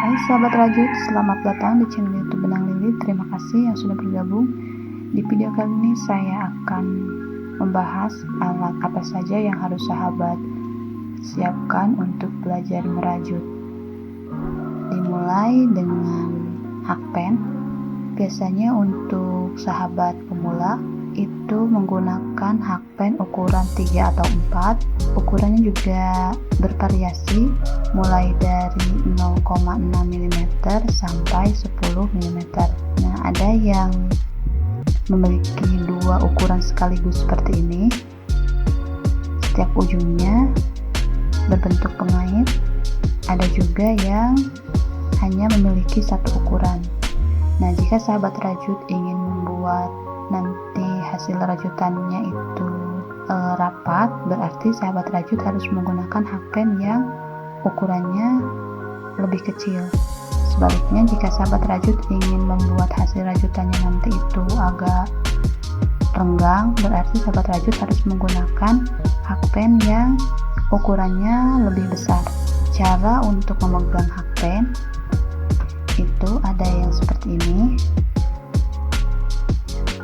Hai sahabat rajut, selamat datang di channel YouTube Benang Lili. Terima kasih yang sudah bergabung. Di video kali ini saya akan membahas alat apa saja yang harus sahabat siapkan untuk belajar merajut. Dimulai dengan hakpen. Biasanya untuk sahabat pemula itu menggunakan hakpen ukuran 3 atau 4. Ukurannya juga bervariasi mulai dari 0,6 mm sampai 10 mm. Nah, ada yang memiliki dua ukuran sekaligus seperti ini. Setiap ujungnya berbentuk pengait. Ada juga yang hanya memiliki satu ukuran. Nah, jika sahabat rajut ingin membuat nanti hasil rajutannya itu rapat, berarti sahabat rajut harus menggunakan hakpen yang ukurannya lebih kecil. Sebaliknya, jika sahabat rajut ingin membuat hasil rajutannya nanti itu agak renggang, berarti sahabat rajut harus menggunakan hakpen yang ukurannya lebih besar. Cara untuk memegang hakpen itu ada yang seperti ini.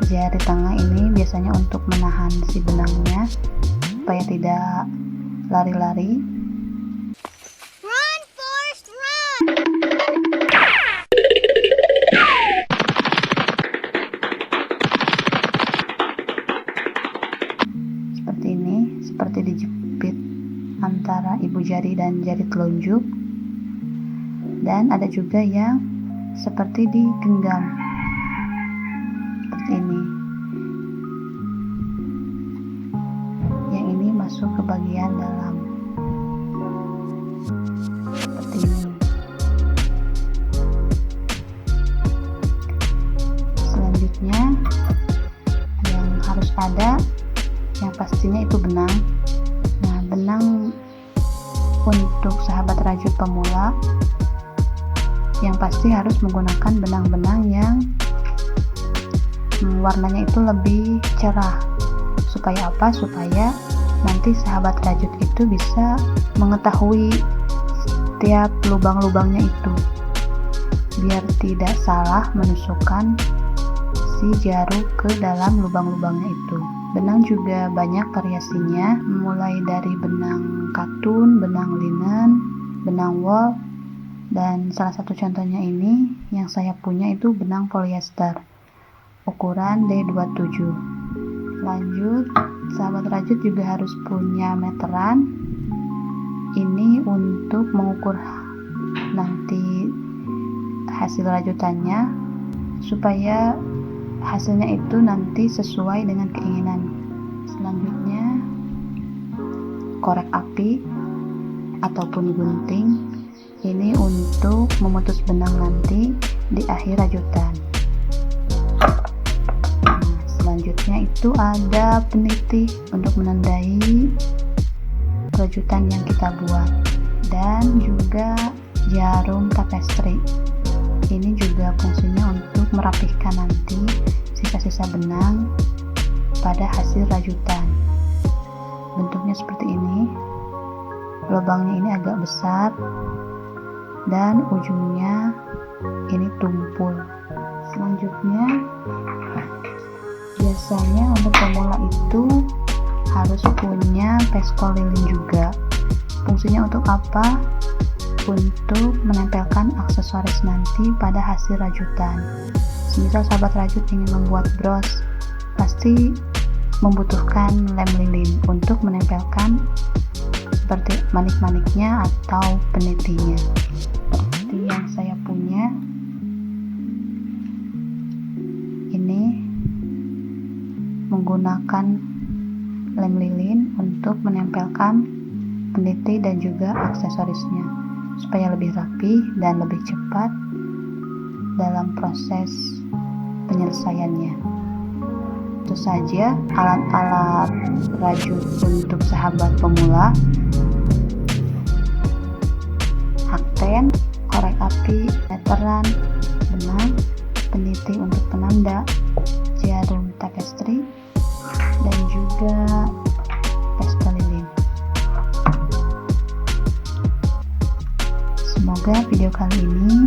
Jari tengah ini biasanya untuk menahan si benangnya supaya tidak lari-lari. Run, Forrest, run! Seperti ini, seperti dijepit antara ibu jari dan jari telunjuk. Dan ada juga yang seperti digenggam seperti ini. Yang ini masuk ke bagian dalam seperti ini. Selanjutnya yang harus ada, yang pastinya itu benang. Nah, benang untuk sahabat rajut pemula yang pasti harus menggunakan benang-benang yang warnanya itu lebih cerah. Supaya apa? Supaya nanti sahabat rajut itu bisa mengetahui setiap lubang-lubangnya itu, biar tidak salah menusukkan si jarum ke dalam lubang-lubangnya itu. Benang juga banyak variasinya, mulai dari benang katun, benang linen, benang wool, dan salah satu contohnya ini yang saya punya itu benang polyester ukuran D27. Lanjut, sahabat rajut juga harus punya meteran. Ini untuk mengukur nanti hasil rajutannya supaya hasilnya itu nanti sesuai dengan keinginan. Selanjutnya, korek api ataupun gunting. Ini untuk memutus benang nanti di akhir rajutan. Nah, selanjutnya itu ada peniti untuk menandai rajutan yang kita buat, dan juga jarum tapestri. Ini juga fungsinya untuk merapihkan nanti sisa-sisa benang pada hasil rajutan. Bentuknya seperti ini. Lubangnya ini agak besar dan ujungnya ini tumpul. Selanjutnya, biasanya untuk pemula itu harus punya peskol lilin juga. Fungsinya untuk apa? Untuk menempelkan aksesoris nanti pada hasil rajutan. Semisal sahabat rajut ingin membuat bros, pasti membutuhkan lem lilin untuk menempelkan seperti manik-maniknya atau penitinya. Seperti yang saya punya ini, menggunakan lem lilin untuk menempelkan peniti dan juga aksesorisnya supaya lebih rapi dan lebih cepat dalam proses penyelesaiannya. Itu saja alat-alat rajut untuk sahabat pemula: hakpen, korek api, meteran, benang, peniti untuk penanda, jarum tapestri, dan juga peskol lilin. Semoga Semoga video kali ini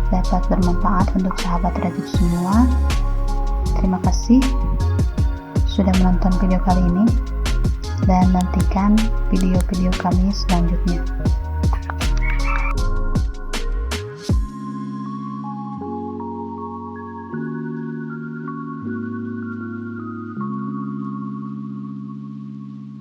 dapat bermanfaat untuk sahabat Rajut semua. Terima kasih sudah menonton video kali ini dan nantikan video-video kami selanjutnya.